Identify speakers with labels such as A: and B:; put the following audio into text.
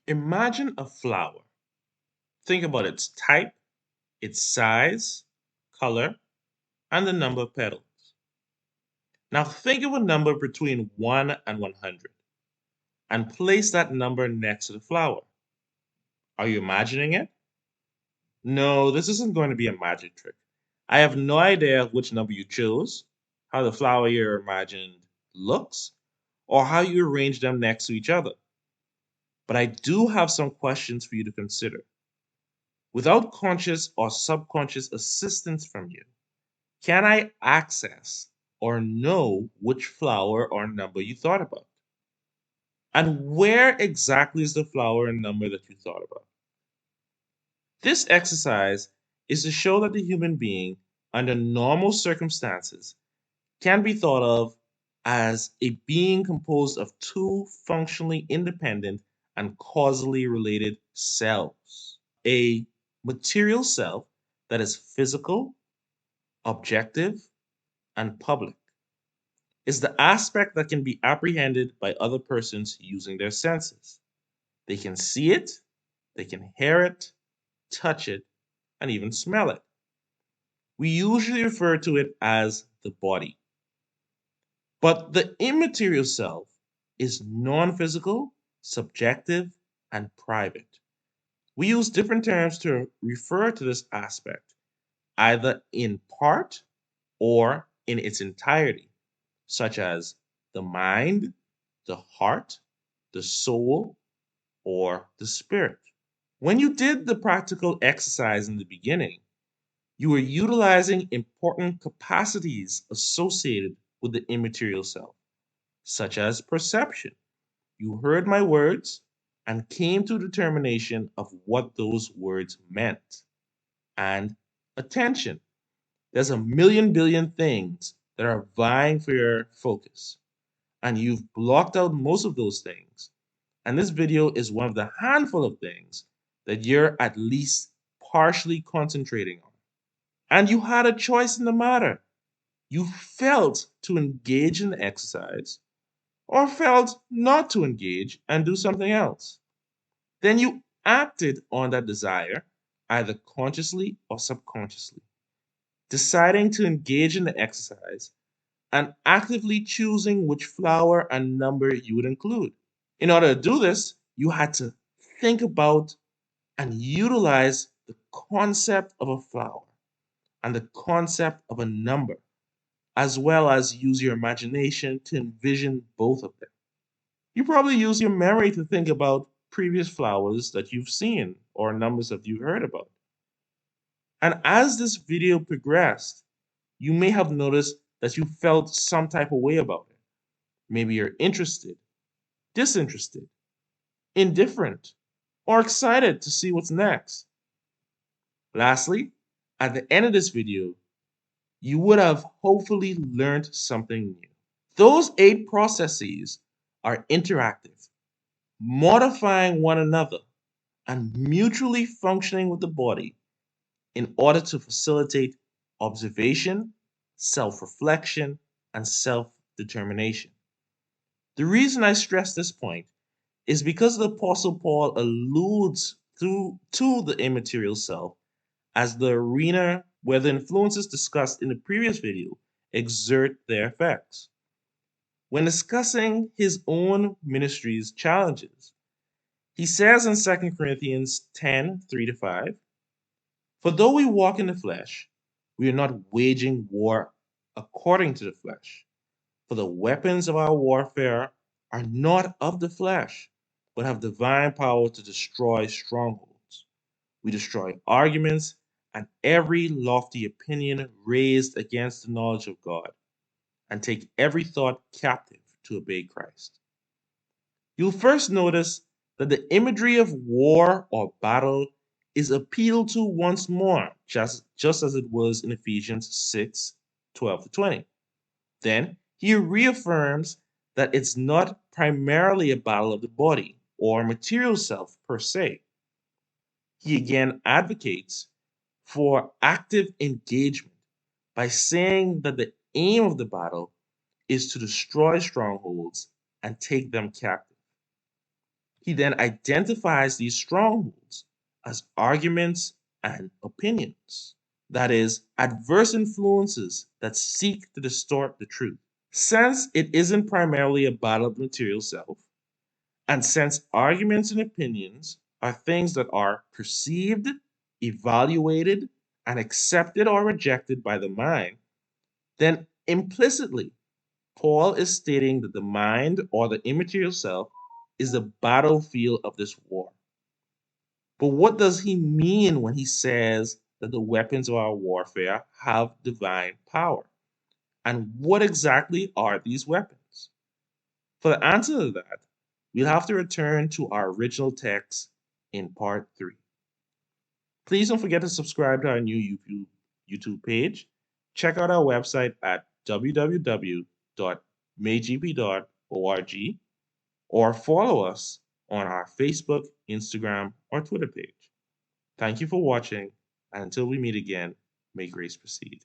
A: Imagine a flower. Think about its type, its size, color, and the number of petals. Now think of a number between 1 and 100 and place that number next to the flower. Are you imagining it? No, this isn't going to be a magic trick. I have no idea which number you chose, how the flower you imagined looks, or how you arrange them next to each other. But I do have some questions for you to consider. Without conscious or subconscious assistance from you, can I access or know which flower or number you thought about? And where exactly is the flower and number that you thought about? This exercise is to show that the human being, under normal circumstances, can be thought of as a being composed of two functionally independent and causally related selves. A material self that is physical, objective, and public is the aspect that can be apprehended by other persons using their senses. They can see it, they can hear it, touch it, and even smell it. We usually refer to it as the body. But the immaterial self is non physical, subjective, and private. We use different terms to refer to this aspect, either in part or in its entirety, such as the mind, the heart, the soul, or the spirit. When you did the practical exercise in the beginning, you were utilizing important capacities associated with the immaterial self, such as perception. You heard my words and came to a determination of what those words meant. And attention. There's a million billion things that are vying for your focus, and you've blocked out most of those things. And this video is one of the handful of things that you're at least partially concentrating on. And you had a choice in the matter. You felt to engage in the exercise or felt not to engage and do something else. Then you acted on that desire, either consciously or subconsciously, deciding to engage in the exercise and actively choosing which flower and number you would include. In order to do this, you had to think about and utilize the concept of a flower and the concept of a number, as well as use your imagination to envision both of them. You probably use your memory to think about previous flowers that you've seen or numbers that you've heard about. And as this video progressed, you may have noticed that you felt some type of way about it. Maybe you're interested, disinterested, indifferent, or excited to see what's next. Lastly, at the end of this video, you would have hopefully learned something new. Those 8 processes are interactive, modifying one another, and mutually functioning with the body in order to facilitate observation, self reflection, and self determination. The reason I stress this point is because the Apostle Paul alludes to the immaterial self as the arena where the influences discussed in the previous video exert their effects. When discussing his own ministry's challenges, he says in 2 Corinthians 10:3-5, "For though we walk in the flesh, we are not waging war according to the flesh. For the weapons of our warfare are not of the flesh, but have divine power to destroy strongholds. We destroy arguments and every lofty opinion raised against the knowledge of God, and take every thought captive to obey Christ." You'll first notice that the imagery of war or battle is appealed to once more, just as it was in Ephesians 6:12-20. Then he reaffirms that it's not primarily a battle of the body or material self per se. He again advocates for active engagement by saying that the aim of the battle is to destroy strongholds and take them captive. He then identifies these strongholds as arguments and opinions, that is, adverse influences that seek to distort the truth. Since it isn't primarily a battle of the material self, and since arguments and opinions are things that are perceived, evaluated, and accepted or rejected by the mind, then implicitly, Paul is stating that the mind or the immaterial self is the battlefield of this war. But what does he mean when he says that the weapons of our warfare have divine power? And what exactly are these weapons? For the answer to that, we'll have to return to our original text in part 3. Please don't forget to subscribe to our new YouTube page. Check out our website at www.maygp.org or follow us on our Facebook, Instagram, or Twitter page. Thank you for watching, and until we meet again, may grace proceed.